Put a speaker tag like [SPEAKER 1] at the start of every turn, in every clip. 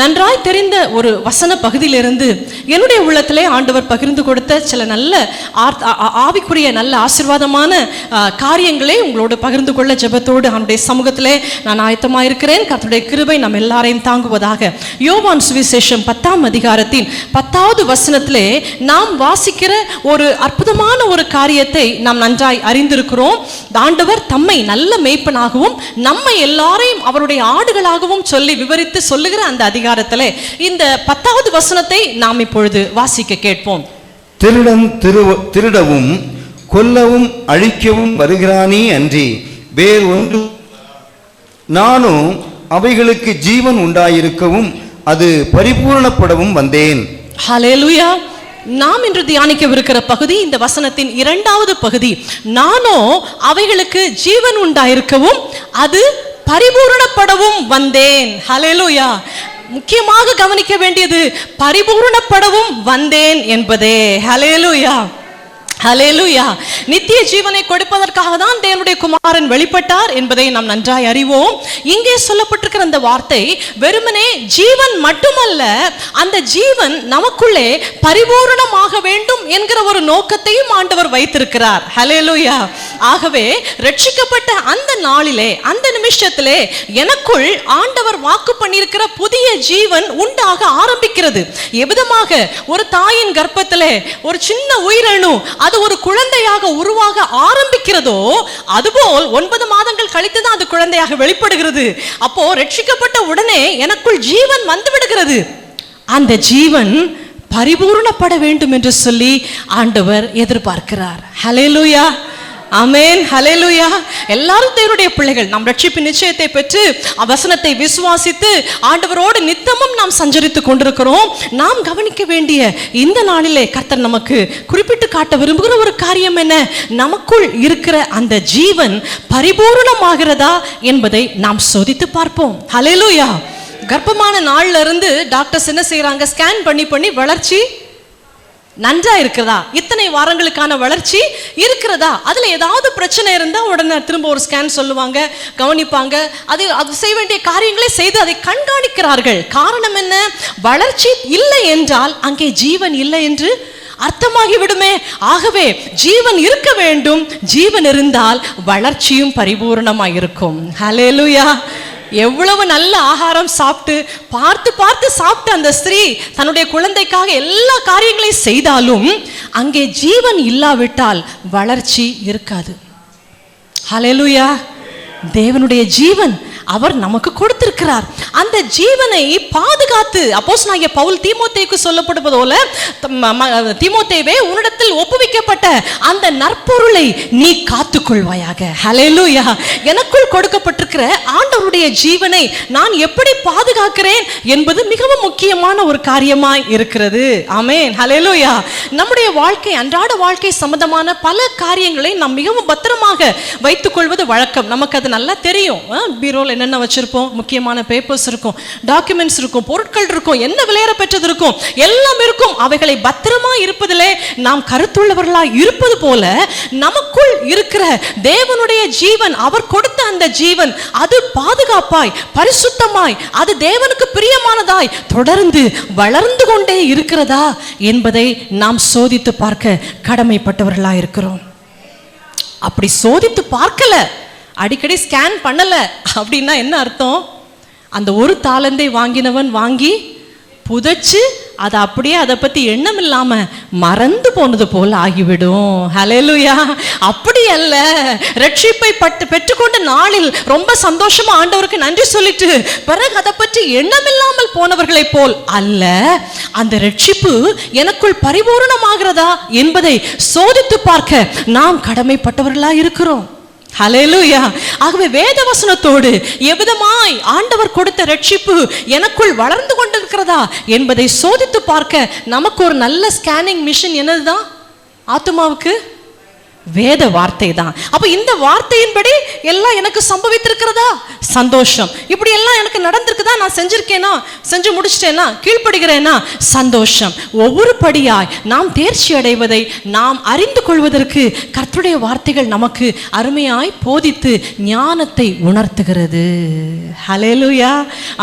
[SPEAKER 1] நன்றாய் தெரிந்த ஒரு வசன பகுதியிலிருந்து என்னுடைய உள்ளத்திலே ஆண்டவர் பகிர்ந்து கொடுத்த சில நல்ல ஆவிக்குரிய நல்ல ஆசீர்வாதமான காரியங்களை உங்களோடு பகிர்ந்து கொள்ள ஜெபத்தோடு அவனுடைய சமூகத்திலே நான் ஆயத்தமாயிருக்கிறேன். கர்த்தருடைய கிருபை நம்ம எல்லாரையும் தாங்குவதாக. யோவான் சுவிசேஷம் 10ஆம் அதிகாரத்தின் 10வது வசனத்திலே நாம் வாசிக்கிற ஒரு அற்புதமான ஒரு காரியத்தை நாம் நன்றாய் அறிந்திருக்கிறோம். ஆண்டவர் தம்மை நல்ல மேய்ப்பனாகவும் நம்மை எல்லாரையும் அவருடைய ஆடுகளாகவும் சொல்லி விவரித்து சொல்லுகிற அந்த அதிகாரத்திலே இந்த 10வது வசனத்தை நாம் இப்பொழுது வாசிக்க கேட்போம்.
[SPEAKER 2] திருடன் திருடவும் கொல்லவும் அழிக்கவும் வருகிறானே அன்றி வேறு ஒன்று, நானும் அவைகளுக்கு ஜீவன் உண்டாயிருக்கவும் அது பரிபூரணப்படவும் வந்தேன்.
[SPEAKER 1] ஹல்லேலூயா. நாம் இன்று தியானிக்கவிருக்கிற பகுதி இந்த வசனத்தின் 2வது பகுதி. நானோ அவைகளுக்கு ஜீவன் உண்டாயிருக்கவும் அது பரிபூரணப்படவும் வந்தேன். ஹல்லேலூயா. முக்கியமாக கவனிக்க வேண்டியது பரிபூரணப்படவும் வந்தேன் என்பதே. ஹல்லேலூயா, ஹல்லேலூயா. நித்திய ஜீவனை கொடுப்பதற்காக தான் தேவனுடைய குமாரன் வெளிப்பட்டார் என்பதை நாம் நன்றாய் அறிவோம். இங்கே சொல்லப்பட்டிருக்கிற அந்த வார்த்தை வெறுமனே ஜீவன் மட்டுமல்ல, அந்த ஜீவன் நமக்குள்ளே பரிபூரணமாக வேண்டும் என்கிற ஒரு நோக்கத்தையும் ஆண்டவர் வைத்திருக்கிறார். ஹல்லேலூயா. ஆகவே ரட்சிக்கப்பட்ட அந்த நாளிலே, அந்த நிமிஷத்திலே எனக்குள் ஆண்டவர் வாக்கு பண்ணியிருக்கிற புதிய ஜீவன் உண்டாக ஆரம்பிக்கிறது. எவ்விதமாக ஒரு தாயின் கர்ப்பத்திலே ஒரு சின்ன உயிரணு அது ஒரு குழந்தையாக உருவாக ஆரம்பிக்கிறதோ, அதுபோல் 9 மாதங்கள் கழித்துதான் அது குழந்தையாக வெளிப்படுகிறது. அப்போ ரட்சிக்கப்பட்ட உடனே எனக்குள் ஜீவன் வந்து விடுகிறது. அந்த ஜீவன் பரிபூரணப்பட வேண்டும் என்று சொல்லி ஆண்டவர் எதிர்பார்க்கிறார். ஹல்லேலூயா, ஆமென், ஹல்லேலூயா. எல்லாரும் தேவனுடைய பிள்ளைகள். நாம் ரட்சிப்பின் நிச்சயத்தை பெற்று வசனத்தை விசுவாசித்து ஆண்டவரோடு நித்தமும் நாம் சஞ்சரித்துக் கொண்டிருக்கிறோம். நாம் கவனிக்க வேண்டிய இந்த நாளிலே கர்த்தர் நமக்கு குறிப்பிட்டு காட்ட விரும்புகிற ஒரு காரியம் என்ன? நமக்குள் இருக்கிற அந்த ஜீவன் பரிபூரணமாகிறதா என்பதை நாம் சோதித்து பார்ப்போம். ஹல்லேலூயா. கர்ப்பமான நாள்ல இருந்து டாக்டர்ஸ் என்ன செய்யறாங்க? ஸ்கேன் பண்ணி வளர்ச்சி நன்றா இருக்கிறதா, இத்தனை வாரங்களுக்கான வளர்ச்சி இருக்கிறதா, அதுல ஏதாவது பிரச்சனை இருந்தா உடனே திரும்ப ஒரு ஸ்கேன் சொல்லுவாங்க, கவனிப்பாங்க. அது செய்ய வேண்டிய காரியங்களை செய்து அதை கண்காணிக்கிறார்கள். காரணம் என்ன? வளர்ச்சி இல்லை என்றால் அங்கே ஜீவன் இல்லை என்று அர்த்தமாகி விடுமே. ஆகவே ஜீவன் இருக்க வேண்டும். ஜீவன் இருந்தால் வளர்ச்சியும் பரிபூர்ணமாய் இருக்கும். ஹல்லேலூயா. எவ்வளவு நல்ல ஆகாரம் சாப்பிட்டு பார்த்து சாப்பிட்டு அந்த ஸ்திரீ தன்னுடைய குழந்தைக்காக எல்லா காரியங்களையும் செய்தாலும் அங்கே ஜீவன் இல்லாவிட்டால் வளர்ச்சி இருக்காது. ஹல்லேலூயா. தேவனுடைய ஜீவன் அவர் நமக்கு கொடுத்திருக்கிறார். அந்த ஜீவனை பாதுகாத்து அப்போஸ்தலனாகிய பவுல் தீமோத்தேயுக்கு சொல்லப்படுவது போல, தீமோத்தேயுவே உன்னிடத்தில் ஒப்புவிக்கப்பட்ட அந்த நற்பொருளை நீ காத்துக்கொள்வாயாக. ஹல்லேலூயா. எனக்குள் கொடுக்கப்பட்டிருக்கிற ஆண்டவருடைய ஜீவனை நான் எப்படி பாதுகாக்கிறேன் என்பது மிகவும் முக்கியமான ஒரு காரியமாய் இருக்கிறது. ஆமென், ஹல்லேலூயா. நம்முடைய வாழ்க்கை, அன்றாட வாழ்க்கை சம்பந்தமான பல காரியங்களை நாம் மிகவும் பத்திரமாக வைத்துக் கொள்வது வழக்கம். நமக்கு அது நல்லா தெரியும். பீரோல என்னென்ன வச்சிருப்போம்? முக்கியமான பேப்பர்ஸ் இருக்கும், டாக்குமெண்ட்ஸ் இருக்கும், பொருட்கள் இருக்கும், என்ன விலையேற பெற்றது இருக்கும், எல்லாம் இருக்கும். அவைகளை பத்திரமா இருப்பதிலே நாம் கருத்துள்ளவர்களாய் இருப்பது போல நமக்குள் இருக்கிற தேவனுடைய ஜீவன், அவர் கொடுத்த அந்த ஜீவன், அது பாதுகாப்பாய், பரிசுத்தமாய், அது தேவனுக்கு பிரியமானதாய் தொடர்ந்து வளர்ந்து கொண்டே இருக்கிறதா என்பதை நாம் சோதித்து பார்க்க கடமைப்பட்டவர்களாய் இருக்கிறோம். அப்படி சோதித்து பார்க்கல, அடிக்கடி ஸ்கேன் பண்ணல அப்படின்னா என்ன அர்த்தம்? அந்த ஒரு தாளந்தை வாங்கினவன் வாங்கி புதைச்சு அதை அப்படியே அதை பத்தி எண்ணம் இல்லாம மறந்து போனது போல ஆகிவிடும். ஹல்லேலூயா. அப்படி அல்ல. ரட்சிப்பை பெற்றுக்கொண்ட நாளில் ரொம்ப சந்தோஷமா ஆண்டவருக்கு நன்றி சொல்லிட்டு பிறகு அதை பற்றி எண்ணம் இல்லாமல் போனவர்களை போல் அல்ல. அந்த ரட்சிப்பு எனக்குள் பரிபூரணமாகிறதா என்பதை சோதித்து பார்க்க நாம் கடமைப்பட்டவர்களா இருக்கிறோம். ஹல்லேலூயா. ஆகவே வேத வசனத்தோடு எவ்விதமாய் ஆண்டவர் கொடுத்த ரட்சிப்பு எனக்குள் வளர்ந்து கொண்டிருக்கிறதா என்பதை சோதித்து பார்க்க நமக்கு ஒரு நல்ல ஸ்கேனிங் மிஷின் என்னதுதான்? ஆத்துமாவுக்கு வேத வார்த்தை தான். அப்ப இந்த வார்த்தையின்படி எல்லாம் எனக்கு சம்பவித்திருக்கிறதா? சந்தோஷம். இப்படி எல்லாம் எனக்கு நடந்திருக்குதா? நான் செஞ்சிருக்கேனா? செஞ்சு முடிச்சிட்டேனா? கீழ்ப்படுகிறேனா? சந்தோஷம். ஒவ்வொரு படியாய் நாம் தேர்ச்சி அடைவதை நாம் அறிந்து கொள்வதற்கு கர்த்தருடைய வார்த்தைகள் நமக்கு அருமையாய் போதித்து ஞானத்தை உணர்த்துகிறது. ஹல்லேலூயா,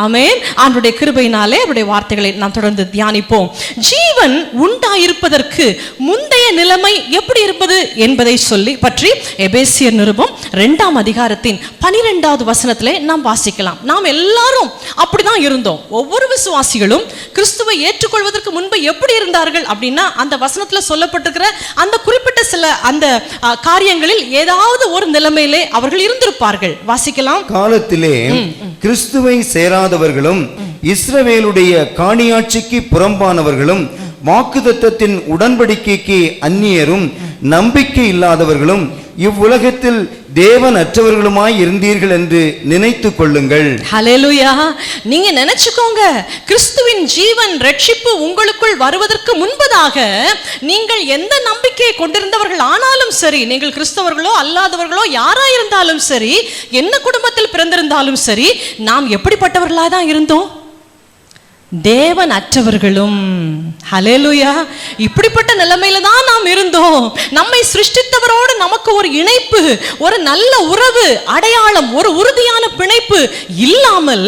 [SPEAKER 1] ஆமென். ஆண்டவருடைய கிருபையினாலே அவருடைய வார்த்தைகளை நாம் தொடர்ந்து தியானிப்போம். ஜீவன் உண்டாயிருப்பதற்கு முந்தைய நிலைமை எப்படி இருப்பது என்பதை சொல்லி பற்றி எபேசியர் நிருபம் 2ஆம் அதிகாரத்தின் 12வது வசனத்திலே நாம் வாசிக்கலாம். நாம் எல்லாரும் அப்படிதான் இருந்தோம். ஒவ்வொரு விசுவாசிகளும் கிறிஸ்துவை ஏற்றுக்கொள்வதற்கு முன்பு எப்படி இருந்தார்கள் அப்படின்னா, அந்த வசனத்துல சொல்லப்பட்டிருக்கிற அந்த குறிப்பிட்ட சில அந்த காரியங்களில் ஏதாவது ஒரு நிலைமையிலே அவர்கள் இருந்திருப்பார்கள். வாசிக்கலாம்.
[SPEAKER 2] காலத்திலே கிறிஸ்துவை சேராதவர்களும் இஸ்ரவேலுடைய காணியாட்சிக்கு புறம்பானவர்களும் வாக்குத்தத்தத்தின் உடன்படிக்கைக்கு அந்நியரும் நம்பிக்கை இல்லாதவர்களும் இவ்வுலகத்தில் தேவன் அற்றவர்களுமாய் இருந்தீர்கள் என்று நினைத்துக் கொள்ளுங்கள்.
[SPEAKER 1] ஹல்லேலூயா. நீங்க நினைச்சுக்கோங்க, கிறிஸ்துவின் ஜீவன் ரட்சிப்பு உங்களுக்குள் வருவதற்கு முன்பதாக நீங்கள் எந்த நம்பிக்கையை கொண்டிருந்தவர்கள் ஆனாலும் சரி, நீங்கள் கிறிஸ்தவர்களோ அல்லாதவர்களோ யாராயிருந்தாலும் சரி, என்ன குடும்பத்தில் பிறந்திருந்தாலும் சரி, நாம் எப்படிப்பட்டவர்களா தான் இருந்தோம்? தேவன் அற்றவர்களும். ஹல்லேலூயா. இப்படிப்பட்ட நிலைமையில தான் நாம் இருந்தோம். நம்மை சிருஷ்டித்தவரோடு நமக்கு ஒரு இணைப்பு, ஒரு நல்ல உறவு, அடையாளம், ஒரு உறுதியான பிணைப்பு இல்லாமல்,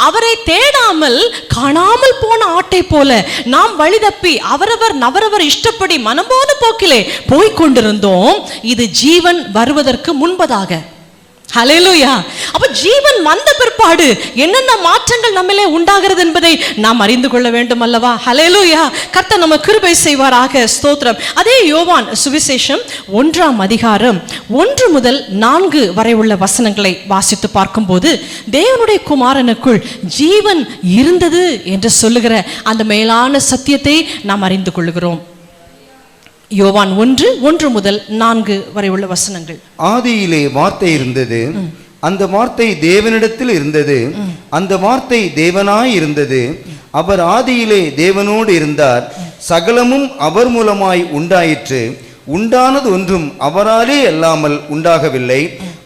[SPEAKER 1] அவரை தேடாமல் காணாமல் போன ஆட்டை போல நாம் வழிதப்பி அவரவர் இஷ்டப்படி மனம்போன போக்கிலே போய்கொண்டிருந்தோம். இது ஜீவன் வருவதற்கு முன்பதாக. ஹல்லேலூயா. அப்ப ஜீவன் வந்த பிற்பாடு என்னென்ன மாற்றங்கள் நம்மிலே உண்டாகிறது என்பதை நாம் அறிந்து கொள்ள வேண்டும் அல்லவா? ஹல்லேலூயா. கர்த்தர் நம்ம கிருபை செய்வாராக. ஸ்தோத்திரம். அதே யோவான் சுவிசேஷம் 1ஆம் அதிகாரம் 1 முதல் 4 வரை உள்ள வசனங்களை வாசித்து பார்க்கும்போது, தேவனுடைய குமாரனுக்குள் ஜீவன் இருந்தது என்று சொல்லுகிற அந்த மேலான சத்தியத்தை நாம் அறிந்து கொள்கிறோம். யோவான் 1 முதல் 4 வரை உள்ள வசனங்கள்.
[SPEAKER 2] ஆதியிலே வார்த்தை இருந்தது, அந்த வார்த்தை தேவனிடத்தில் இருந்தது, அந்த வார்த்தை தேவனாய் இருந்தது, அவர் ஆதியிலே தேவனோடு இருந்தார், சகலமும் அவர் மூலமாய் உண்டாயிற்று, உண்டானது ஒன்றும் அவராலே அல்லாமல் உண்டாகவில்லை,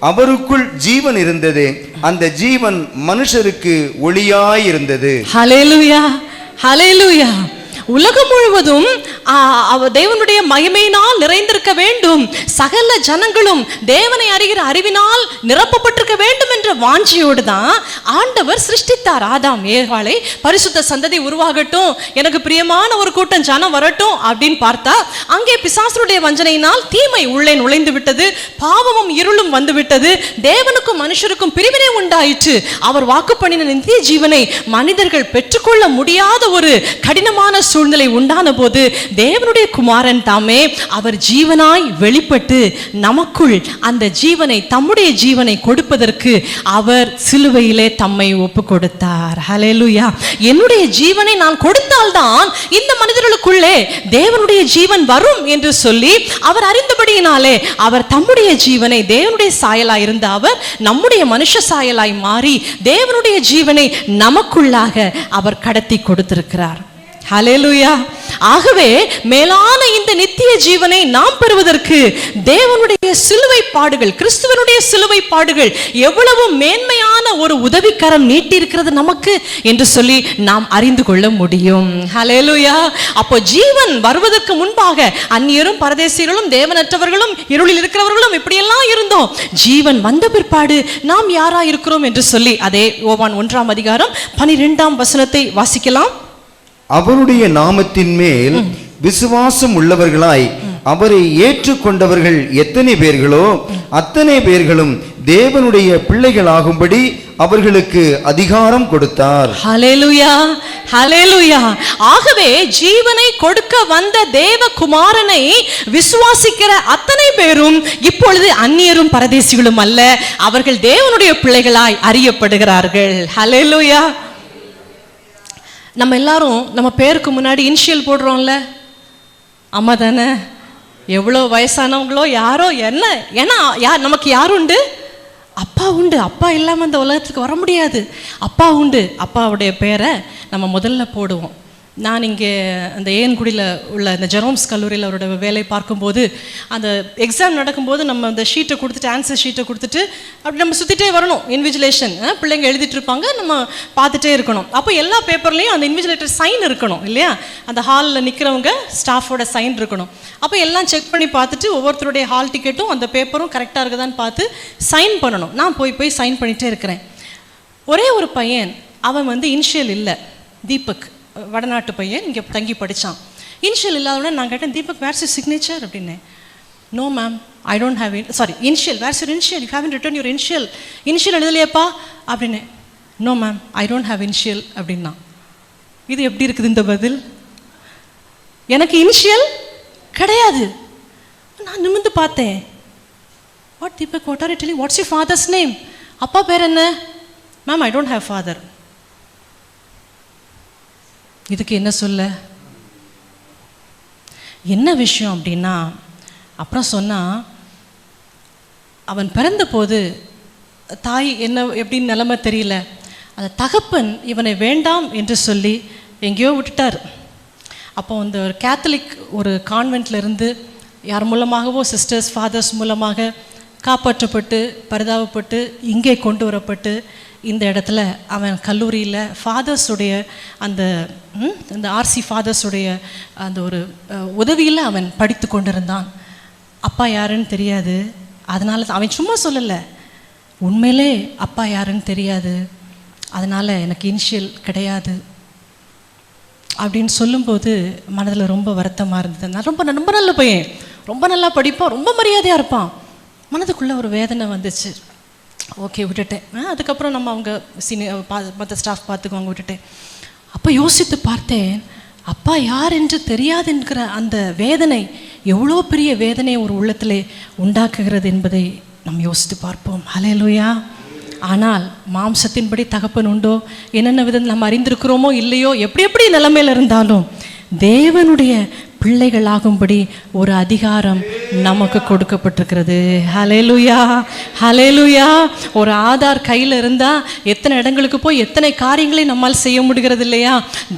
[SPEAKER 2] அவருக்குள் ஜீவன் இருந்தது, அந்த ஜீவன் மனுஷருக்கு ஒளியாய் இருந்தது.
[SPEAKER 1] ஹல்லேலூயா, ஹல்லேலூயா. உலகம் முழுவதும் தேவனுடைய மகிமையினால் நிறைந்திருக்க வேண்டும், சகல ஜனங்களும் தேவனை அறிகிற அறிவினால் நிரப்பப்பட்டிருக்க வேண்டும் என்ற வாஞ்சியோடு தான் ஆண்டவர் சிருஷ்டித்தார் ஆதாம் ஏவாளை. பரிசுத்த சந்ததி உருவாகட்டும், எனக்கு பிரியமான ஒரு கூட்டம் ஜனம் வரட்டும் அப்படின்னு பார்த்தா, அங்கே பிசாசுடைய வஞ்சனையினால் தீமை உள்ளே நுழைந்து விட்டது, பாவமும் இருளும் வந்து விட்டது, தேவனுக்கும் மனுஷருக்கும் பிரிவினை உண்டாயிற்று. அவர் வாக்கு பண்ணின நித்திய ஜீவனை மனிதர்கள் பெற்றுக்கொள்ள முடியாத ஒரு கடினமான சூழ்நிலை உண்டான போது தேவனுடைய குமாரன் தாமே அவர் ஜீவனாய் வெளிப்பட்டு நமக்குள் அந்த ஜீவனை, தம்முடைய ஜீவனை கொடுப்பதற்கு அவர் சிலுவையிலே தம்மை ஒப்பு கொடுத்தார். ஹல்லேலூயா. என்னுடைய ஜீவனை நான் கொடுத்தால்தான் இந்த மனிதர்களுக்குள்ளே தேவனுடைய ஜீவன் வரும் என்று சொல்லி அவர் அறிந்தபடியினாலே அவர் தம்முடைய ஜீவனை, தேவனுடைய சாயலாய் இருந்த அவர் நம்முடைய மனுஷ சாயலாய் மாறி தேவனுடைய ஜீவனை நமக்குள்ளாக அவர் கடத்தி கொடுத்திருக்கிறார். ஹல்லேலூயா. ஆகவே மேலான இந்த நித்திய ஜீவனை நாம் பெறுவதற்கு தேவனுடைய சிலுவை பாடுகள், கிறிஸ்துவனுடைய சிலுவை பாடுகள் எவ்வளவு மேன்மையான ஒரு உதவிக்கரம் நீட்டி இருக்கிறது நமக்கு என்று சொல்லி நாம் அறிந்து கொள்ள முடியும். ஹல்லேலூயா. அப்போ ஜீவன் வருவதற்கு முன்பாக அந்நியரும் பரதேசிகளும் தேவனற்றவர்களும் இருளில் இருக்கிறவர்களும் இப்படியெல்லாம் இருந்தோம். ஜீவன் வந்த பிற்பாடு நாம் யாரா இருக்கிறோம் என்று சொல்லி அதே யோவான் 1ஆம் அதிகாரம் 12ஆம் வசனத்தை வாசிக்கலாம்.
[SPEAKER 2] அவருடைய நாமத்தின் மேல் விசுவாசம் உள்ளவர்களாய் அவரை ஏற்றுக்கொண்டவர்கள் எத்தனை பேர்களோ அத்தனை பேர்களும் தேவனுடைய பிள்ளைகளாகும்படி அவர்களுக்கு அதிகாரம் கொடுத்தார்.
[SPEAKER 1] ஹல்லேலூயா, ஹல்லேலூயா. ஆகவே ஜீவனை கொடுக்க வந்த தேவ குமாரனை விசுவாசிக்கிற அத்தனை பேரும் இப்பொழுது அந்நியரும் பரதேசிகளும் அல்ல, அவர்கள் தேவனுடைய பிள்ளைகளாய் அறியப்படுகிறார்கள். ஹல்லேலூயா. நம்ம எல்லாரும் நம்ம பேருக்கு முன்னாடி இனிஷியல் போடுறோம்ல, அம்மா தானே, எவ்வளோ வயசானவங்களோ யாரோ, என்ன ஏன்னா நமக்கு யார் உண்டு? அப்பா உண்டு. அப்பா இல்லாமல் இந்த உலகத்துக்கு வர முடியாது. அப்பா உண்டு. அப்பாவுடைய பேரை நம்ம முதல்ல போடுவோம். நான் இங்கே அந்த ஏன்குடியில் உள்ள இந்த ஜெரோம்ஸ் கல்லூரியில் அவரோட வேலை பார்க்கும்போது அந்த எக்ஸாம் நடக்கும்போது நம்ம அந்த ஷீட்டை கொடுத்துட்டு ஆன்சர் ஷீட்டை கொடுத்துட்டு அப்படி நம்ம சுற்றிட்டே வரணும். இன்விஜிலேஷன் பிள்ளைங்க எழுதிட்டு இருப்பாங்க, நம்ம பார்த்துட்டே இருக்கணும். அப்போ எல்லா பேப்பர்லேயும் அந்த இன்விஜிலேட்டர் சைன் இருக்கணும் இல்லையா? அந்த ஹாலில் நிற்கிறவங்க ஸ்டாஃபோட சைன் இருக்கணும். அப்போ எல்லாம் செக் பண்ணி பார்த்துட்டு ஒவ்வொருத்தருடைய ஹால் டிக்கெட்டும் அந்த பேப்பரும் கரெக்டாக இருக்குதான்னு பார்த்து சைன் பண்ணணும். நான் போய் சைன் பண்ணிகிட்டே இருக்கிறேன். ஒரே ஒரு பையன், அவன் வந்து இனிஷியல் இல்லை, தீபக், வடநாட்டு பையன், இங்கே தங்கி படித்தான். இனிஷியல் இல்லாதோட நான் கேட்டேன், தீபக் வேர்ஸ் யூர் சிக்னேச்சர் அப்படின்னேன். No ma'am, I don't have sorry initial, where's your initial, you haven't written your initial, initial எழுதலையப்பா அப்படின்னேன். No ma'am, I don't have initial அப்படின்னா. இது எப்படி இருக்குது இந்த பதில்? எனக்கு இனிஷியல் கிடையாது. நான் நிமிர்ந்து பார்த்தேன். What Deepak, what are you telling, what's your father's name? அப்பா பேர் என்ன? Ma'am, I don't have father. இதுக்கு என்ன சொல்ல? என்ன விஷயம் அப்படின்னா, அப்புறம் சொன்னால், அவன் பிறந்த போது தாய் என்ன எப்படின்னு நிலைமை தெரியல, அந்த தகப்பன் இவனை வேண்டாம் என்று சொல்லி எங்கேயோ விட்டுட்டார். அப்போ அந்த ஒரு கேத்தலிக் ஒரு கான்வென்ட்ல இருந்து யார் மூலமாகவோ சிஸ்டர்ஸ் ஃபாதர்ஸ் மூலமாக காப்பாற்றப்பட்டு பரிதாபப்பட்டு இங்கே கொண்டு வரப்பட்டு இந்த இடத்துல அவன் கல்லூரியில் ஃபாதர்ஸுடைய அந்த ஆர்சி ஃபாதர்ஸுடைய அந்த ஒரு உதவியில் அவன் படித்து கொண்டிருந்தான். அப்பா யாருன்னு தெரியாது. அதனால அவன் சும்மா சொல்லலை, உண்மையிலே அப்பா யாருன்னு தெரியாது, அதனால் எனக்கு இனிஷியல் கிடையாது அப்படின்னு சொல்லும்போது மனதில் ரொம்ப வருத்தமாக இருந்தது. நான் ரொம்ப ரொம்ப நல்ல பையன், ரொம்ப நல்லா படிப்பான், ரொம்ப மரியாதையாக இருப்பான். மனதுக்குள்ளே ஒரு வேதனை வந்துச்சு. ஓகே, விட்டுட்டேன். அதுக்கப்புறம் நம்ம அவங்க மற்ற ஸ்டாஃப் பார்த்துக்குவாங்க, விட்டுட்டேன். அப்போ யோசித்து பார்த்தேன், அப்பா யார் என்று தெரியாது என்கிற அந்த வேதனை எவ்வளோ பெரிய வேதனை ஒரு உள்ளத்திலே உண்டாக்குகிறது என்பதை நாம் யோசித்து பார்ப்போம். ஹல்லேலூயா. ஆனால் மாம்சத்தின்படி தகப்பன் உண்டோ, என்னென்ன விதத்தில் நம்ம அறிந்திருக்கிறோமோ இல்லையோ, எப்படி நிலைமையில் இருந்தாலும் தேவனுடைய பிள்ளைகளாகும்படி ஒரு அதிகாரம் நமக்கு கொடுக்கப்பட்டிருக்கிறது. ஹல்லேலூயா, ஹல்லேலூயா. ஒரு ஆதார் கையில் இருந்தால் எத்தனை இடங்களுக்கு போய் எத்தனை காரியங்களை நம்மால் செய்ய முடிகிறது இல்லையா?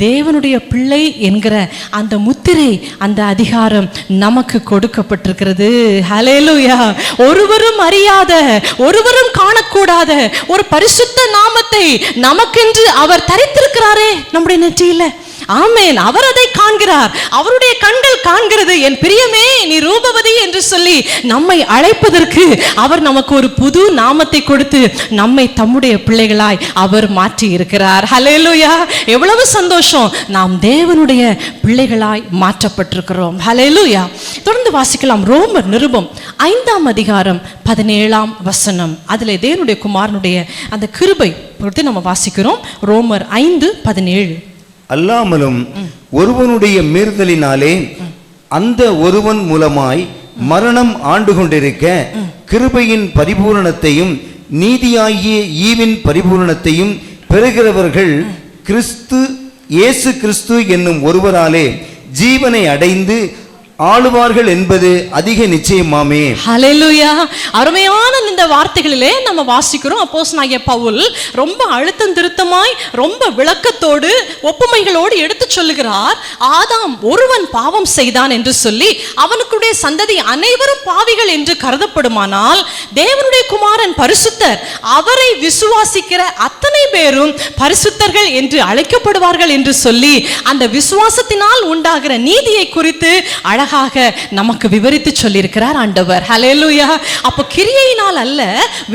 [SPEAKER 1] தேவனுடைய பிள்ளை என்கிற அந்த முத்திரை, அந்த அதிகாரம் நமக்கு கொடுக்கப்பட்டிருக்கிறது. ஹல்லேலூயா. ஒருவரும் அறியாத, ஒருவரும் காணக்கூடாத ஒரு பரிசுத்த நாமத்தை நமக்கென்று அவர் தரித்திருக்கிறாரே நம்முடைய நெற்றியில. ஆமென். அவர் அதை காண்கிறார், அவருடைய கண்கள் காண்கிறது. என் பிரியமே நீ ரூபவதி என்று சொல்லி நம்மை அழைப்பதற்கு அவர் நமக்கு ஒரு புது நாமத்தை கொடுத்து நம்மை தம்முடைய பிள்ளைகளாய் அவர் மாற்றி இருக்கிறார். ஹல்லேலூயா. எவ்வளவு சந்தோஷம், நாம் தேவனுடைய பிள்ளைகளாய் மாற்றப்பட்டிருக்கிறோம். ஹல்லேலூயா. தொடர்ந்து வாசிக்கலாம். ரோமர் நிருபம் 5ஆம் அதிகாரம் 17ஆம் வசனம். அதில் தேவனுடைய குமாரனுடைய அந்த கிருபை பொறுத்து நம்ம வாசிக்கிறோம். ரோமர் 5:17.
[SPEAKER 2] அல்லாமலும் ஒருவனுடைய மீறுதலினாலே அந்த ஒருவன் மூலமாய் மரணம் ஆண்டு கொண்டிருக்க கிருபையின் பரிபூரணத்தையும் நீதியாகிய ஈவின் பரிபூரணத்தையும் பெறுகிறவர்கள் இயேசு கிறிஸ்து என்னும் ஒருவராலே ஜீவனை அடைந்து ஆளுவார்கள் என்பது அதிக நிச்சயமாமே.
[SPEAKER 1] ஹல்லேலூயா. அருமையான இந்த வார்த்தைகளிலே நம்ம வாசிக்கிறோம். அப்போஸ்தலனாகிய பவுல் ரொம்ப அழுத்தம் திருத்தமாய் ரொம்ப விளக்கத்தோடு ஒப்புமைகளோடு எடுத்து சொல்லுகிறார். ஆதாம் ஒருவன் பாவம் செய்தான் என்று சொல்லி அவனுக்குடைய சந்ததி அனைவரும் பாவிகள் என்று கருதப்படுமானால் தேவனுடைய குமாரன் பரிசுத்தர், அவரை விசுவாசிக்கிற அத்தனை பேரும் பரிசுத்தர்கள் என்று அழைக்கப்படுவார்கள் என்று சொல்லி அந்த விசுவாசத்தினால் உண்டாகிற நீதியை குறித்து அழகாக நமக்கு விவரித்து சொல்லியிருக்கிறார் ஆண்டவர். ஹல்லேலூயா. அப்போ கிரியையினால் அல்ல,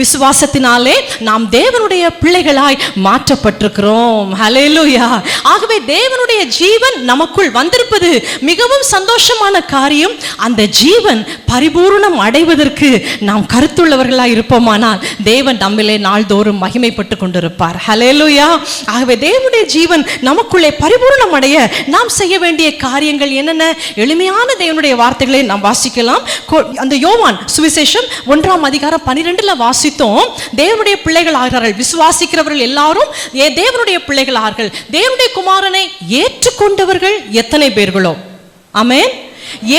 [SPEAKER 1] விசுவாசத்தினாலே நாம் தேவனுடைய பிள்ளைகளாய் மாற்றப்பட்டிருக்கிறோம். ஹல்லேலூயா. ஆகவே தேவனுடைய ஜீவன் நமக்குள் வந்திருப்பது மிகவும் சந்தோஷமான காரியம். அந்த ஜீவன் பரிபூர்ணம் அடைவதற்கு நாம் கருத்துள்ளவர்களாய் இருப்போமானால் தேவன் நம்மிலே நாள்தோறும் மகிமைப்பட்டு கொண்டிருப்பார். ஹல்லேலூயா. ஆகவே தேவனுடைய ஜீவன் நமக்குள்ளே பரிபூர்ணம் அடைய நாம் செய்ய வேண்டிய காரியங்கள் என்னென்ன? எளிமையான தேவனுடைய வார்த்தைகளை நாம் வாசிக்கலாம். அந்த யோவான் சுவிசேஷம் 1ஆம் அதிகாரம் 12ல வாசித்தோம். தேவனுடைய பிள்ளைகள் ஆகிறார்கள், விசுவாசிக்கிறவர்கள் எல்லாரும் தேவனுடைய பிள்ளைகள் ஆகிறார்கள். தேவனுடைய குமாரனை ஏற்றுக்கொண்டவர்கள் எத்தனை பேர்களோ, ஆமென்,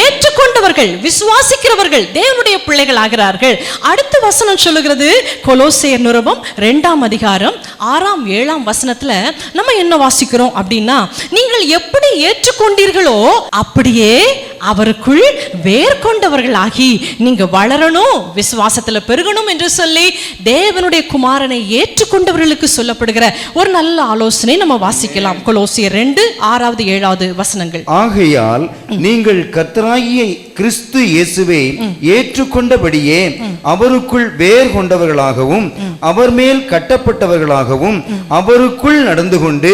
[SPEAKER 1] ஏற்றுக்கொண்டவர்கள், விசுவாசிக்கிறவர்கள் தேவனுடைய பிள்ளைகள் ஆகிறார்கள். அடுத்த வசனம் சொல்லுகிறது, கொலோசையர் நிருபம் 2ஆம் அதிகாரம் 6ஆம் 7ஆம் வசனத்துல நம்ம என்ன வாசிக்கிறோம் அப்படின்னா, நீங்கள் எப்படி ஏற்றுக்கொண்டீர்களோ அப்படியே அவருக்குள் வேர் கொண்டவர்களாகி நீங்க வளரணும், விசுவாசத்துல பெருகணும் என்று சொல்லி தேவனுடைய குமாரனை ஏற்றுக்கொண்டவர்களுக்கு சொல்லப்படுகிற ஒரு நல்ல ஆலோசனை நம்ம வாசிக்கலாம். கொலோசியர் 2:6, 7 வசனங்கள்.
[SPEAKER 2] ஆகையால் நீங்கள் கர்த்தராகிய கிறிஸ்து இயேசுவை ஏற்றுக்கொண்டபடியே அவருக்குள் வேர் கொண்டவர்களாகவும் அவர் மேல் கட்டப்பட்டவர்களாகவும் அவருக்குள் நடந்து கொண்டு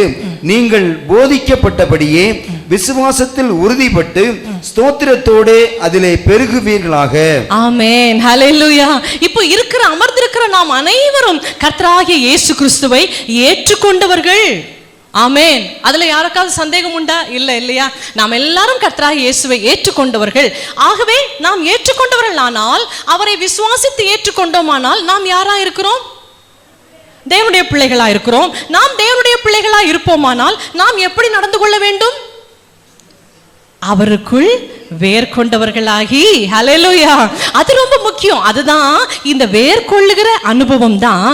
[SPEAKER 2] நீங்கள் போதிக்கப்பட்டபடியே விசுவாசத்தில் உறுதிப்பட்டு ஸ்தோத்திரத்தோடே அதிலே பெருகுவீர்களாக.
[SPEAKER 1] ஆமென், ஹல்லேலூயா. இப்போ இருக்கிற அமர்ந்திருக்கிற நாம் அனைவரும் கர்த்தராகிய இயேசு கிறிஸ்துவை ஏற்றுக்கொண்டவர்கள். ஆமென். அதுல யாருக்காவது சந்தேகம் உண்டா? இல்லையா? நாம் எல்லாரும் கர்த்தராகிய இயேசுவை ஏற்றுக்கொண்டவர்கள். ஆகவே நாம் ஏற்றுக்கொண்டவர்கள் ஆனால், அவரை விசுவாசித்து ஏற்றுக்கொண்டோமானால் நாம் யாரா இருக்கிறோம்? தேவனுடைய பிள்ளைகளா இருக்கிறோம். நாம் தேவனுடைய பிள்ளைகளா இருப்போமானால் நாம் எப்படி நடந்து கொள்ள வேண்டும்? அவருக்குள் வேர் கொண்டவர்களாகி. ஹல்லேலூயா. அது ரொம்ப முக்கியம். அதுதான் இந்த வேர் கொள்ளுகிற அனுபவம் தான்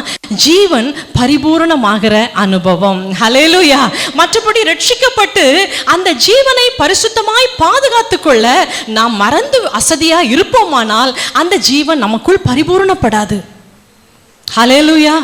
[SPEAKER 1] ஜீவன் பரிபூரணமாகிற அனுபவம். ஹல்லேலூயா. மற்றபடி ரட்சிக்கப்பட்டு அந்த ஜீவனை பரிசுத்தமாய் பாதுகாத்துக் கொள்ள நாம் மறந்து அசதியா இருப்போமானால் அந்த ஜீவன் நமக்குள் பரிபூரணப்படாது. ஹல்லேலூயா.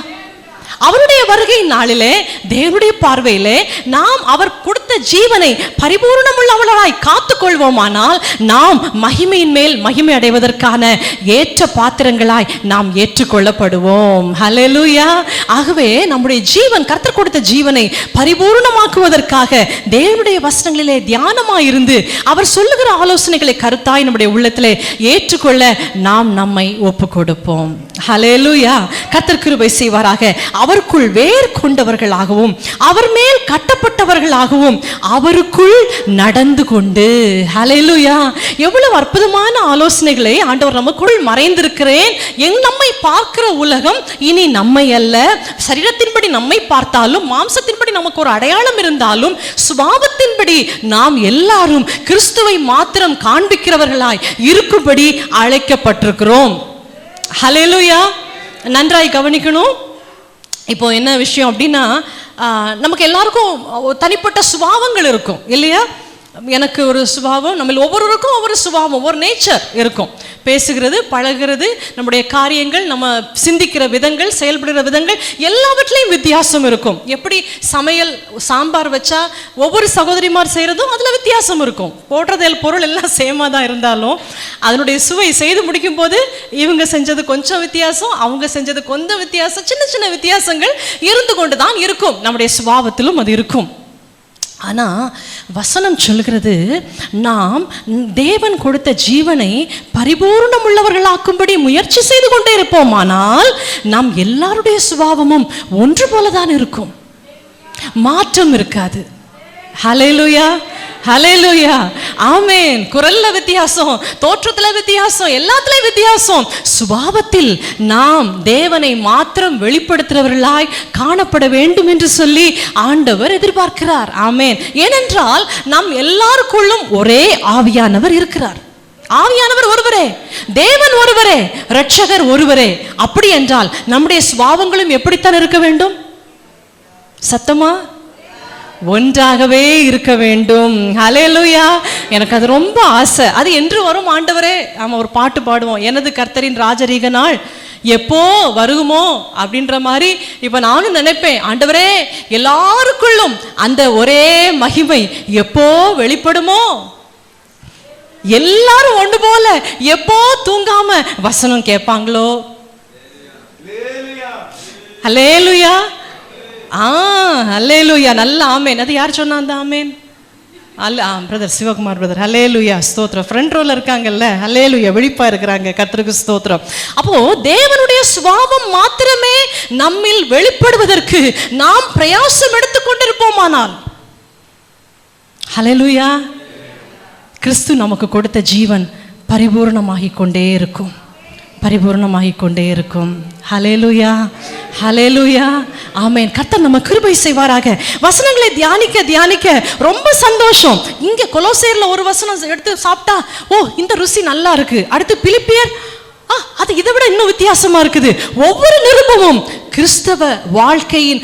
[SPEAKER 1] அவருடைய வருகை நாளிலே தேவனுடைய பார்வையிலே நாம் அவர் கொடுத்த ஜீவனை பரிபூர்ணமுள்ளவர்களாய் காத்துக் கொள்வோமானால் நாம் மகிமையின் மேல் மகிமை அடைவதற்கான ஏற்ற பாத்திரங்களாய் நாம் ஏற்றுக்கொள்ளப்படுவோம். ஹல்லேலூயா. ஆகவே நம்முடைய ஜீவன், கர்த்தர் கொடுத்த ஜீவனை பரிபூர்ணமாக்குவதற்காக தேவனுடைய வசனங்களிலே தியானமாயிருந்து அவர் சொல்லுகிற ஆலோசனைகளை கருத்தாய் நம்முடைய உள்ளத்திலே ஏற்றுக்கொள்ள நாம் நம்மை ஒப்பு கொடுப்போம். ஹல்லேலூயா. கர்த்தர் கிருபை செய்வாராக. அவருக்குள் வேர் கொண்டவர்களாகவும் அவர் மேல் கட்டப்பட்டவர்களாகவும் அவருக்குள் நடந்து கொண்டு. ஹல்லேலூயா. எவ்வளவு அற்புதமான ஆலோசனைகளை ஆண்டவர் நமக்குள் மறைந்திருக்கிறேன். நம்மை பார்க்கிற உலகம் இனி நம்மை அல்ல, சரீரத்தின்படி நம்மை பார்த்தாலும் மாம்சத்தின்படி நமக்கு ஒரு அடையாளம் இருந்தாலும் சுபாவத்தின்படி நாம் எல்லாரும் கிறிஸ்துவை மாத்திரம் காண்பிக்கிறவர்களாய் இருக்கும்படி அழைக்கப்பட்டிருக்கிறோம். ஹல்லேலூயா. நன்றாய் கவனிக்கணும். இப்போ என்ன விஷயம் அப்படின்னா, நமக்கு எல்லாருக்கும் தனிப்பட்ட சுபாவங்கள் இருக்கும் இல்லையா? எனக்கு ஒரு சுபாவம், நம்ம ஒவ்வொருவருக்கும் ஒவ்வொரு சுபாவம், ஒவ்வொரு நேச்சர் இருக்கும். பேசுகிறது, பழகிறது, நம்முடைய காரியங்கள், நம்ம சிந்திக்கிற விதங்கள், செயல்படுகிற விதங்கள் எல்லாவற்றிலையும் வித்தியாசம் இருக்கும். எப்படி சமையல் சாம்பார் வச்சா ஒவ்வொரு சகோதரிமார் செய்கிறதும் அதில் வித்தியாசம் இருக்கும். போடுறது பொருள் எல்லாம் சேமாக தான் இருந்தாலும் அதனுடைய சுவை செய்து முடிக்கும் போது இவங்க செஞ்சது கொஞ்சம் வித்தியாசம், அவங்க செஞ்சது கொஞ்சம் வித்தியாசம், சின்ன சின்ன வித்தியாசங்கள் இருந்து கொண்டு தான் இருக்கும். நம்முடைய சுபாவத்திலும் அது இருக்கும். ஆனால் வசனம் சொல்கிறது, நாம் தேவன் கொடுத்த ஜீவனை பரிபூர்ணம் உள்ளவர்களாக்கும்படி முயற்சி செய்து கொண்டே இருப்போமானால் நாம் எல்லாருடைய சுபாவமும் ஒன்று போலதான் இருக்கும், மாற்றம் இருக்காது. ஹல்லேலூயா, ஹல்லேலூயா, ஆமென். குரல்ல வித்தியாசம், தோற்றத்துல வித்தியாசம், எல்லாத்துலயும் வித்தியாசம். சுபாவத்தில் நாம் தேவனை மாத்திரம் வெளிப்படுத்துறவர்களாய் காணப்பட வேண்டும் என்று சொல்லி ஆண்டவர் எதிர்பார்க்கிறார். ஆமென். ஏனென்றால் நம் எல்லாருக்குள்ளும் ஒரே ஆவியானவர் இருக்கிறார். ஆவியானவர் ஒருவரே, தேவன் ஒருவரே, இரட்சகர் ஒருவரே. அப்படி என்றால் நம்முடைய சுபாவங்களும் எப்படித்தான் இருக்க வேண்டும்? சத்தமா ஒன்றாகவே இருக்க வேண்டும். ஹல்லேலூயா. எனக்கு அது ரொம்ப ஆசை. அது என்று வரும் ஆண்டவரே? நாம ஒரு பாட்டு பாடுவோம், எனது கர்த்தரின் ராஜரீக நாள் எப்போ வருகுமோ அப்படின்ற மாதிரி. இப்ப நானும் நினைப்பேன், ஆண்டவரே எல்லாருக்குள்ளும் அந்த ஒரே மகிமை எப்போ வெளிப்படுமோ? எல்லாரும் ஒன்று போல எப்போ தூங்காம வசனம் கேட்பாங்களோ? ஹல்லேலூயா. ஹல்லேலூயா. நல்ல ஆமேன். அது யார் சொன்னா அந்த amen? Brother Sivakumar brother. Hallelujah, ஸ்தோத்திரம். ஃப்ரண்ட் ரோல இருக்காங்கல்ல, ஹல்லேலூயா, விழிப்பா இருக்கிறாங்க. கர்த்தருக்கு ஸ்தோத்திரம். அப்போ தேவனுடைய சுபாவம் மாத்திரமே நம்மில் வெளிப்படுவதற்கு நாம் பிரயாசம் எடுத்துக்கொண்டிருப்போமானால், ஹல்லேலூயா, கிறிஸ்து நமக்கு கொடுத்த ஜீவன் பரிபூர்ணமாகிக் கொண்டே இருக்கும். பரிபூர்ணமாகிக் கொண்டே இருக்கும். ஹல்லேலூயா, ஹல்லேலூயா, ஆமென். கர்த்தர் நம்ம கிருபை செய்வாராக. வசனங்களை தியானிக்க தியானிக்க ரொம்ப சந்தோஷம். இங்க கொலோசையர்ல ஒரு வசனம் எடுத்து சாப்பிட்டா, ஓ இந்த ருசி நல்லா இருக்கு. அடுத்து பிலிப்பியர், அது இதை விட இன்னும் வித்தியாசமா இருக்குது. ஒவ்வொரு நிருபமும் கிறிஸ்தவ வாழ்க்கையின்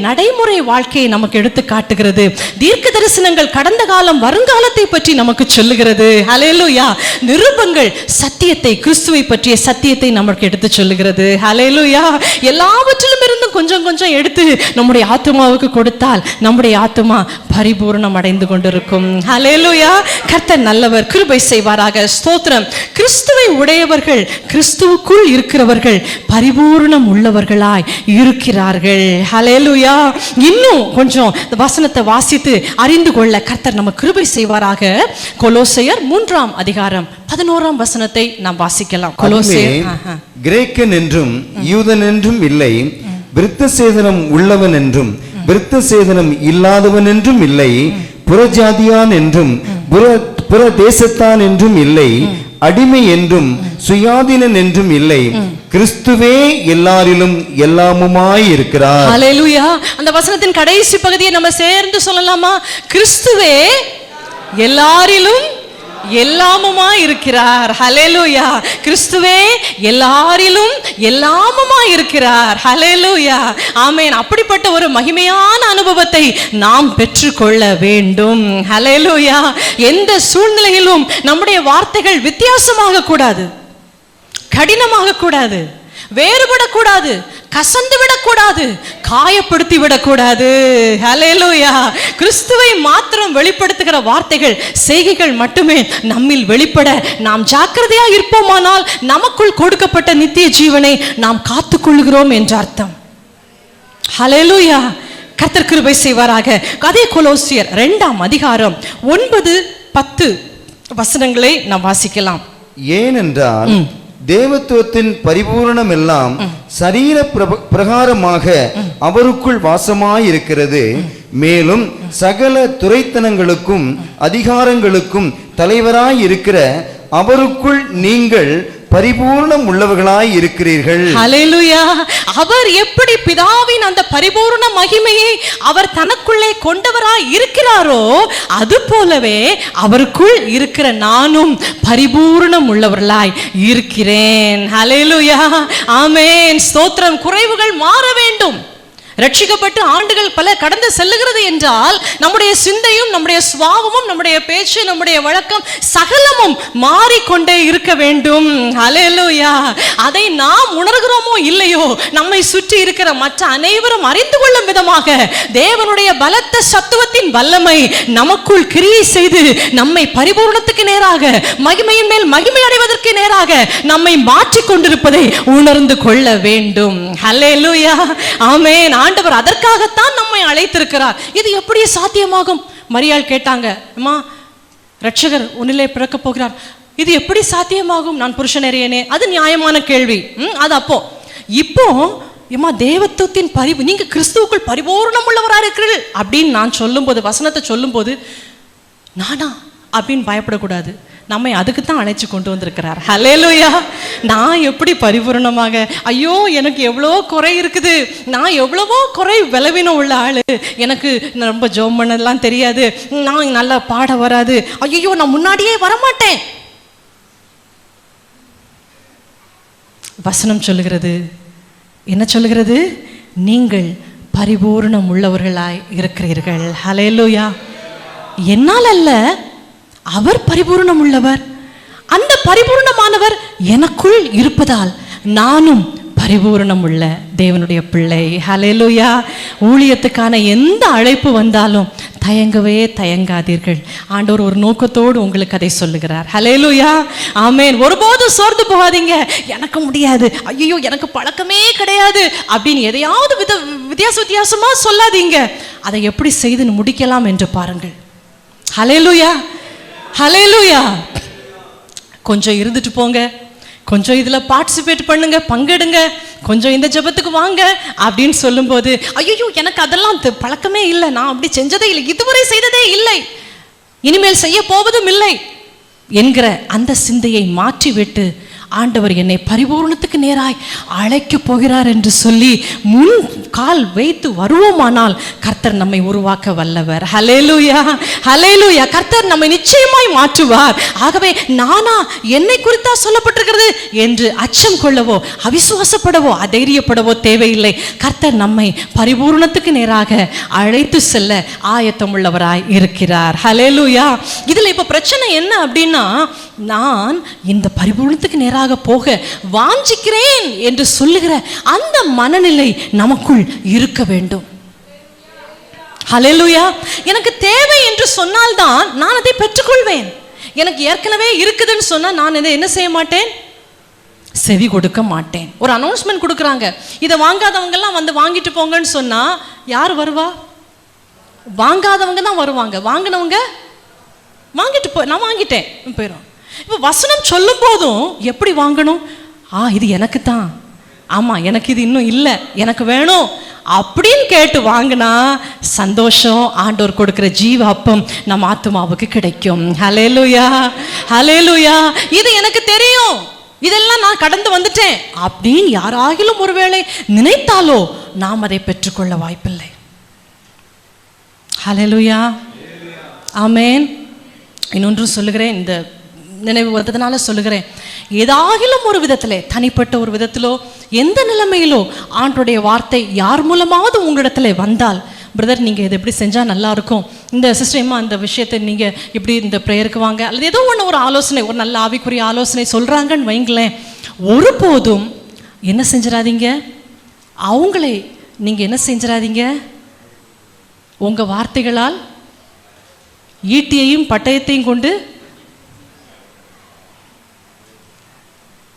[SPEAKER 1] நடைமுறை வாழ்க்கையை நமக்கு எடுத்து காட்டுகிறது. தீர்க்க தரிசனங்கள் கடந்த காலம் வருங்காலத்தை பற்றி நமக்கு சொல்லுகிறது. ஹல்லேலூயா. நிருபங்கள் சத்தியத்தை, கிறிஸ்துவை பற்றிய சத்தியத்தை நமக்கு எடுத்து சொல்லுகிறது. ஹல்லேலூயா. எல்லாவற்றிலும் இருந்தும் கொஞ்சம் கொஞ்சம் எடுத்து நம்முடைய ஆத்துமாவுக்கு கொடுத்தால் நம்முடைய ஆத்துமா பரிபூர்ணம் அடைந்து கொண்டிருக்கும். ஹல்லேலூயா. கர்த்தர் நல்லவர், கிருபை செய்வாராக. ஸ்தோத்திரம். கிறிஸ்துவை உடையவர்கள், கிறிஸ்துவுக்குள் இருக்கிறவர்கள் பரிபூர்ணம் உள்ளவர்களாய் இருக்கிறார்கள். ஹல்லேலூயா. இன்னும் கொஞ்சம் வசனத்தை வாசித்து அறிந்து கொள்ள கர்த்தர் நம்ம கிருபை செய்வாராக. கொலோசையர் 3ஆம் அதிகாரம் 11ஆம் வசனத்தை நாம் வாசிக்கலாம். கொலோசையர்,
[SPEAKER 2] கிரேக்கன் என்றும் யூதன் என்றும் இல்லை, விருத்த சேதனம் உள்ளவன் என்றும் விருத்த சேதனம் இல்லாதவன் என்றும் இல்லை, புறஜாதியான் என்றும் புற தேசத்தான் என்றும் இல்லை, அடிமை என்றும் சுயாதீனன் என்றும் இல்லை, கிறிஸ்துவே எல்லாரிலும் எல்லாமுமாய் இருக்கிறார்.
[SPEAKER 1] ஹல்லேலூயா. அந்த வசனத்தின் கடைசி பகுதியை நம்ம சேர்ந்து சொல்லலாமா? கிறிஸ்துவே எல்லாரிலும் எல்லாமுமாய் இருக்கிறார். ஹல்லேலூயா. கிறிஸ்துவே எல்லாரிலும் எல்லாமுமாய் இருக்கிறார். ஹல்லேலூயா, ஆமென். அப்படிப்பட்ட ஒரு மகிமையான அனுபவத்தை நாம் பெற்றுக்கொள்ள வேண்டும். ஹல்லேலூயா. எந்த சூழ்நிலையிலும் நம்முடைய வார்த்தைகள் வித்தியாசமாக கூடாது, கடினமாக கூடாது, வேறுபடக்கூடாது, கசந்து விடக்கூடாது, காயப்படுத்தி விடக்கூடாது. ஹல்லேலூயா. கிறிஸ்துவை மாத்திரம் வெளிப்படுத்துகிற வார்த்தைகள், செய்கைகள் மட்டுமே நம்மில் வெளிப்பட நாம் ஜாக்கிரதையா இருப்போமானால் நமக்குள் கொடுக்கப்பட்ட நித்திய ஜீவனை நாம் காத்துக்கொள்கிறோம் என்ற அர்த்தம். ஹல்லேலூயா. கர்த்தர் கிருபை செய்வாராக. அதே கொலோசியர் 2ஆம் அதிகாரம் 9-10 வசனங்களை நாம் வாசிக்கலாம்.
[SPEAKER 2] ஏனென்றால் தேவத்துவத்தின் பரிபூரணம் எல்லாம் சரீர பிரகாரமாக அவருக்குள் வாசமாயிருக்கிறது. மேலும் சகல துரைத்தனங்களுக்கும் அதிகாரங்களுக்கும் தலைவராய் இருக்கிற அவருக்குள் நீங்கள் பரிபூர்ணம் உள்ளவர்களாய் இருக்கிறீர்கள்.
[SPEAKER 1] ஹல்லேலூயா. அவர் எப்படி பிதாவின் அந்த பரிபூர்ண மகிமையை அவர் தனக்குள்ளே கொண்டவராய் இருக்கிறாரோ, அது போலவே அவருக்குள் இருக்கிற நானும் பரிபூர்ணம் உள்ளவர்களாய் இருக்கிறேன். ஹல்லேலூயா, ஆமென். ஸ்தோத்திரம். குறைவுகள் மாற வேண்டும். ரட்சிக்கப்பட்டு ஆண்டுகள் பல கடந்து செல்லுகிறது என்றால் நம்முடைய சிந்தையும் நம்முடைய சுபாவமும் நம்முடைய பேச்சு நம்முடைய வழக்கம் சகலமும் மாறிக்கொண்டே இருக்க வேண்டும். ஹல்லேலூயா. அதை நாம் உணர்கிறோமோ இல்லையோ, நம்மை சுற்றி இருக்கிற மற்ற அனைவரும் அறிந்து கொள்ளும் விதமாக தேவனுடைய பலத்த சத்துவத்தின் வல்லமை நமக்குள் கிரியை செய்து நம்மை பரிபூர்ணத்துக்கு நேராக, மகிமையின் மேல் மகிமை அடைவதற்கு நேராக நம்மை மாற்றிக் கொண்டிருப்பதை உணர்ந்து கொள்ள வேண்டும். ஹல்லேலூயா, ஆமென். ஆண்டவர் அதற்காகத்தான் நம்மை அழைத்திருக்கிறார். இது எப்படி சாத்தியமாகும்? மரியாள் கேட்டாங்க, அம்மா ரட்சகர் உன்னிலே பிறக்க போகிறார், இது எப்படி சாத்தியமாகும்? நான் புருஷனேறியனே. அது நியாயமான கேள்வி. அது அப்போ. இப்போ அம்மா தேவத்துவத்தின் நீங்க கிறிஸ்துவுக்குள் பரிபூர்ணம் உள்ளவராக இருக்கிறீர்கள் அப்படின்னு நான் சொல்லும்போது, வசனத்தை சொல்லும்போது, நானா அப்படின்னு பயப்படக்கூடாது. நம்மை அதுக்கு தான் அழைச்சி கொண்டு வந்திருக்கிறார். ஹல்லேலூயா. நான் எப்படி பரிபூர்ணமாக, ஐயோ எனக்கு எவ்வளோ குறை இருக்குது, நான் எவ்வளவோ குறை பலவீனம் உள்ள ஆளு, எனக்கு ரொம்ப ஜெபம் பண்ணலாம் தெரியாது, நான் நல்லா பாட வராது, ஐயோ நான் முன்னாடியே வரமாட்டேன். வசனம் சொல்லுகிறது, என்ன சொல்லுகிறது? நீங்கள் பரிபூர்ணம் உள்ளவர்களாய் இருக்கிறீர்கள். ஹல்லேலூயா. என்னால் அல்ல, அவர் பரிபூர்ணம் உள்ளவர். அந்த பரிபூர்ணமானவர் எனக்குள் இருப்பதால் நானும் பரிபூர்ணம் உள்ள தேவனுடைய பிள்ளை. ஹல்லேலூயா. ஊழியத்துக்கான எந்த அழைப்பு வந்தாலும் தயங்கவே தயங்காதீர்கள். ஆண்டவர் ஒரு நோக்கத்தோடு உங்களுக்கு அதை சொல்லுகிறார். ஹல்லேலூயா, ஆமென். ஒருபோதும் சோர்ந்து போகாதீங்க. எனக்கு முடியாது, ஐயோ எனக்கு பழக்கமே கிடையாது அப்படின்னு எதையாவது வித்தியாசமா சொல்லாதீங்க. அதை எப்படி செய்து முடிக்கலாம் என்று பாருங்கள். ஹல்லேலூயா, ஹல்லேலூயா. கொஞ்சம் இருந்துட்டு போங்க, கொஞ்சம் இதில் பார்ட்டிசிபேட் பண்ணுங்க, பங்கெடுங்க, கொஞ்சம் இந்த ஜெபத்துக்கு வாங்க அப்படின்னு சொல்லும்போது, ஐயோ எனக்கு அதெல்லாம் பழக்கமே இல்லை, நான் அப்படி செஞ்சதே இல்லை, இதுவரை செய்ததே இல்லை, இனிமேல் செய்ய போவதும் இல்லை என்கிற அந்த சிந்தையை மாற்றிவிட்டு ஆண்டவர் என்னை பரிபூரணத்துக்கு நேராய் அழைக்க போகிறார் என்று சொல்லி முன் கால் வைத்து வருவோமானால் கர்த்தர் நம்மை உருவாக்க வல்லவர். ஹல்லேலூயா, ஹல்லேலூயா. கர்த்தர் நம்மை நிச்சயமாய் மாற்றுவார். ஆகவே நானா, என்னை குறித்தா சொல்லப்பட்டிருக்கிறது என்று அச்சம் கொள்ளவோ அவிசுவாசப்படவோ அதைரியப்படவோ தேவையில்லை. கர்த்தர் நம்மை பரிபூரணத்துக்கு நேராக அழைத்து செல்ல ஆயத்தம் உள்ளவராய் இருக்கிறார். ஹல்லேலூயா. இதுல இப்ப பிரச்சனை என்ன அப்படின்னா, நான் இந்த பரிபூரணத்துக்கு நேராக போக வாஞ்சிக்கிறேன் என்று சொல்லுகிற அந்த மனநிலை நமக்குள் இருக்க வேண்டும். ஹல்லேலூயா. எனக்கு தேவை என்று சொன்னால்தான் நான் அதை பெற்றுக்கொள்வேன். எனக்கு ஏற்கனவே இருக்குதுன்னு சொன்னா நான் இதை என்ன செய்ய மாட்டேன், செவி கொடுக்க மாட்டேன். ஒரு அனௌன்ஸ்மெண்ட் கொடுக்குறாங்க, இதை வாங்காதவங்க எல்லாம் வந்து வாங்கிட்டு போங்கன்னு சொன்னா யார் வருவா? வாங்காதவங்க தான் வருவாங்க. வாங்கினவங்க வாங்கிட்டு நான் வாங்கிட்டேன் போயிடும். இப்போ வசனம் சொல்லும் போதும் எப்படி வாங்கணும்? இது எனக்கு தான், ஆமா எனக்கு இது இன்னும் இல்லை, எனக்கு வேணும் அப்படின்னு கேட்டு வாங்கினா சந்தோஷம். ஆண்டவர் கொடுக்கிற ஜீவ அப்பம் நம்ம ஆத்துமாவுக்கு கிடைக்கும். ஹல்லேலூயா, ஹல்லேலூயா. இது எனக்கு தெரியும், இதெல்லாம் நான் கடந்து வந்துட்டேன் அப்படின்னு யாராகிலும் ஒருவேளை நினைத்தாலோ நாம் அதை பெற்றுக்கொள்ள வாய்ப்பில்லை. ஹல்லேலூயா, ஆமென். இன்னொன்றும் சொல்லுகிறேன், இந்த நினைவு வந்ததுனால சொல்லுகிறேன். ஏதாகிலும் ஒரு விதத்திலே, தனிப்பட்ட ஒரு விதத்திலோ எந்த நிலைமையிலோ ஆண்டோடைய வார்த்தை யார் மூலமாவது உங்களிடத்துல வந்தால், பிரதர் நீங்கள் இதை எப்படி செஞ்சால் நல்லா இருக்கும், இந்த சிஸ்டர்மா இந்த விஷயத்தை நீங்கள் இப்படி இந்த ப்ரேயருக்கு வாங்க, அல்லது ஏதோ ஒன்று ஒரு ஆலோசனை, ஒரு நல்ல ஆவிக்குரிய ஆலோசனை சொல்கிறாங்கன்னு வைங்களேன், ஒருபோதும் என்ன செஞ்சிடாதீங்க, அவங்களை நீங்கள் என்ன செஞ்சிடாதீங்க, உங்கள் வார்த்தைகளால் ஈட்டியையும் பட்டயத்தையும் கொண்டு,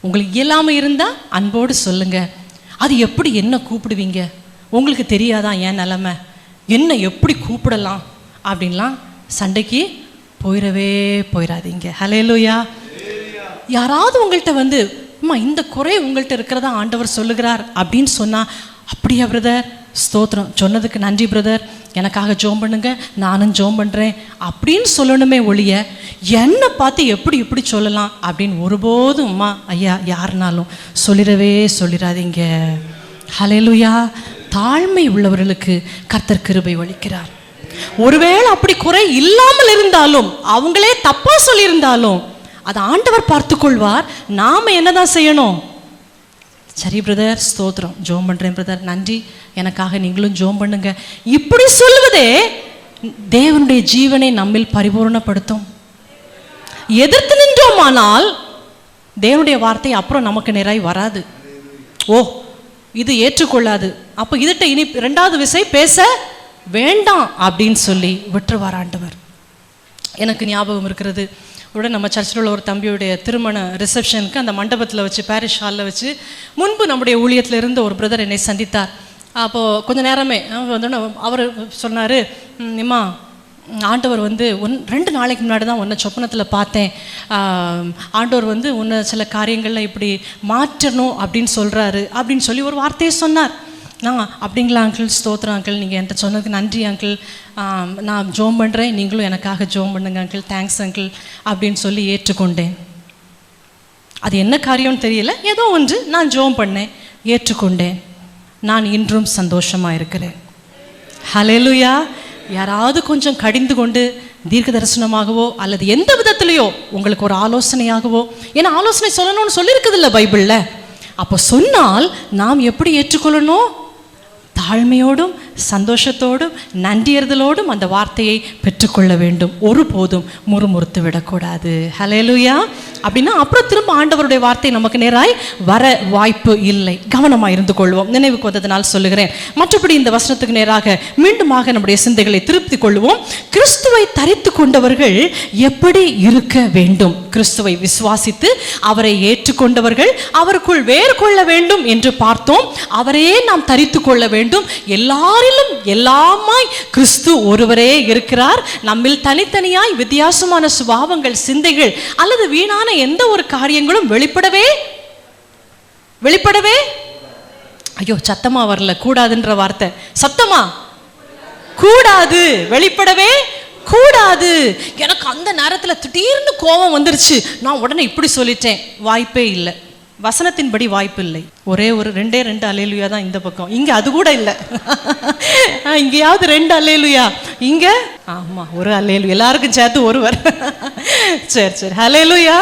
[SPEAKER 1] உங்களுக்கு இயலாமல் இருந்தால் அன்போடு சொல்லுங்க. அது எப்படி என்ன கூப்பிடுவீங்க, உங்களுக்கு தெரியாதான் என் நிலைமை, என்ன எப்படி கூப்பிடலாம் அப்படின்லாம் சண்டைக்கு போயிடாதீங்க. ஹல்லேலூயா. யாராவது உங்கள்கிட்ட வந்து அம்மா இந்த குறை உங்கள்கிட்ட இருக்கிறதா ஆண்டவர் சொல்லுகிறார் அப்படின்னு சொன்னால், அப்படியா பிரதர், ஸ்தோத்திரம், சொன்னதுக்கு நன்றி பிரதர், எனக்காக ஜோம் பண்ணுங்க, நானும் ஜோம் பண்ணுறேன் அப்படின்னு சொல்லணுமே ஒழிய என்னை பார்த்து எப்படி சொல்லலாம் அப்படின்னு ஒருபோதும் அம்மா ஐயா யாருனாலும் சொல்லிடாதீங்க. ஹல்லேலூயா. தாழ்மை உள்ளவர்களுக்கு கர்த்தர் கிருபை அளிக்கிறார். ஒருவேளை அப்படி குறை இல்லாமல் இருந்தாலும், அவங்களே தப்பா சொல்லியிருந்தாலும் அதை ஆண்டவர் பார்த்து கொள்வார். நாம என்னதான் செய்யணும், சரி பிரதர் ஸ்தோத்திரம், ஜோம் பண்ணுறேன் பிரதர், நன்றி, எனக்காக நீங்களும் ஜோம் பண்ணுங்க, இப்படி சொல்லுவதே தேவனுடைய ஜீவனை நம்மில் பரிபூர்ணப்படுத்தும். எதிர்த்து நின்றோமானால் தேவனுடைய வார்த்தை அப்புறம் நமக்கு நிறைய வராது. இது ஏற்றுக்கொள்ளாது, அப்போ இதுட்ட இனி இரண்டாவது விசை பேச வேண்டாம் அப்படின்னு சொல்லி விட்டுருவார் ஆண்டவர். எனக்கு ஞாபகம் இருக்கிறது, உடனே நம்ம சர்ச்சில் உள்ள ஒரு தம்பியுடைய திருமண ரிசப்ஷனுக்கு அந்த மண்டபத்தில் வச்சு, பாரிஷ் ஹாலில் வச்சு, முன்பு நம்முடைய ஊழியத்தில் இருந்த ஒரு பிரதர் என்னை சந்தித்தார். அப்போது கொஞ்ச நேரமே வந்தோடனே அவர் சொன்னார், இம்மா ஆண்டவர் வந்து 2 நாளைக்கு முன்னாடி தான் உன்னை சொப்பனத்தில் பார்த்தேன், ஆண்டவர் வந்து உன்னை சில காரியங்களில் இப்படி மாற்றணும் அப்படின்னு சொல்கிறாரு அப்படின்னு சொல்லி ஒரு வார்த்தையை சொன்னார். அப்படிங்களா அங்கிள், ஸ்தோத்திரம் அங்கிள், நீங்கள் என்கிட்ட சொன்னதுக்கு நன்றி அங்கிள், நான் ஜோம் பண்ணுறேன், நீங்களும் எனக்காக ஜோம் பண்ணுங்க அங்கிள், தேங்க்ஸ் அங்கிள் அப்படின்னு சொல்லி ஏற்றுக்கொண்டேன். அது என்ன காரியம்னு தெரியல, ஏதோ ஒன்று நான் ஜோம் பண்ணேன், ஏற்றுக்கொண்டேன். நான் இன்றும் சந்தோஷமாக இருக்கிறேன். ஹல்லேலூயா. யாராவது கொஞ்சம் கடிந்து கொண்டு தீர்க்க தரிசனமாகவோ அல்லது எந்த விதத்திலையோ உங்களுக்கு ஒரு ஆலோசனையாகவோ, ஏன்னா ஆலோசனை சொல்லணும்னு சொல்லியிருக்குது இல்லை பைபிளில், அப்போ சொன்னால் நாம் எப்படி ஏற்றுக்கொள்ளணும், தாழ்மையோடும் சந்தோஷத்தோடும் நன்றியறுதலோடும் அந்த வார்த்தையை பெற்றுக்கொள்ள வேண்டும். ஒருபோதும் முறுமுறுத்து விடக்கூடாது. ஹல்லேலூயா. அப்படின்னா அப்புறம் திரும்ப ஆண்டவருடைய வார்த்தை நமக்கு நேராய் வர வாய்ப்பு இல்லை. கவனமாக இருந்து கொள்வோம். நினைவுக்கு வந்ததனால் சொல்லுகிறேன். மற்றபடி இந்த வசனத்துக்கு நேராக மீண்டுமாக நம்முடைய சிந்தைகளை திருப்தி கொள்வோம். கிறிஸ்துவை தரித்து கொண்டவர்கள் எப்படி இருக்க வேண்டும், கிறிஸ்துவை விசுவாசித்து அவரை ஏற்றுக்கொண்டவர்கள் அவருக்குள் வேறு கொள்ள வேண்டும் என்று பார்த்தோம். அவரையே நாம் தரித்து கொள்ள வேண்டும். எல்லாரிலும் எல்லாமாய் கிறிஸ்து ஒருவரே இருக்கிறார். நம்மில் தனித்தனியாய் வித்தியாசமான சுபாவங்கள், சிந்தைகள் அல்லது வீணான எந்த ஒரு காரியங்களும் வெளிப்படவே ஐயோ சத்தமா வரல, கூடாதுன்ற வார்த்தை, சத்தமா கூடாது, வெளிப்படவே கூடாது. எனக்கு அந்த நேரத்தில் திடீர்னு கோபம் வந்துருச்சு, நான் உடனே இப்படி சொல்லிட்டேன், வாய்ப்பே இல்லை. வசனத்தின்படி வாய்ப்பு இல்லை. ஒரே ஒரு ரெண்டே அல்லேலூயா தான் இந்த பக்கம். இங்க அது கூட இல்லை. இங்கேயாவது 2 அல்லேலூயா, இங்க ஆமா ஒரு அல்லேலூயா, எல்லாருக்கும் சேர்த்து ஒருவர். சரி அல்லேலூயா.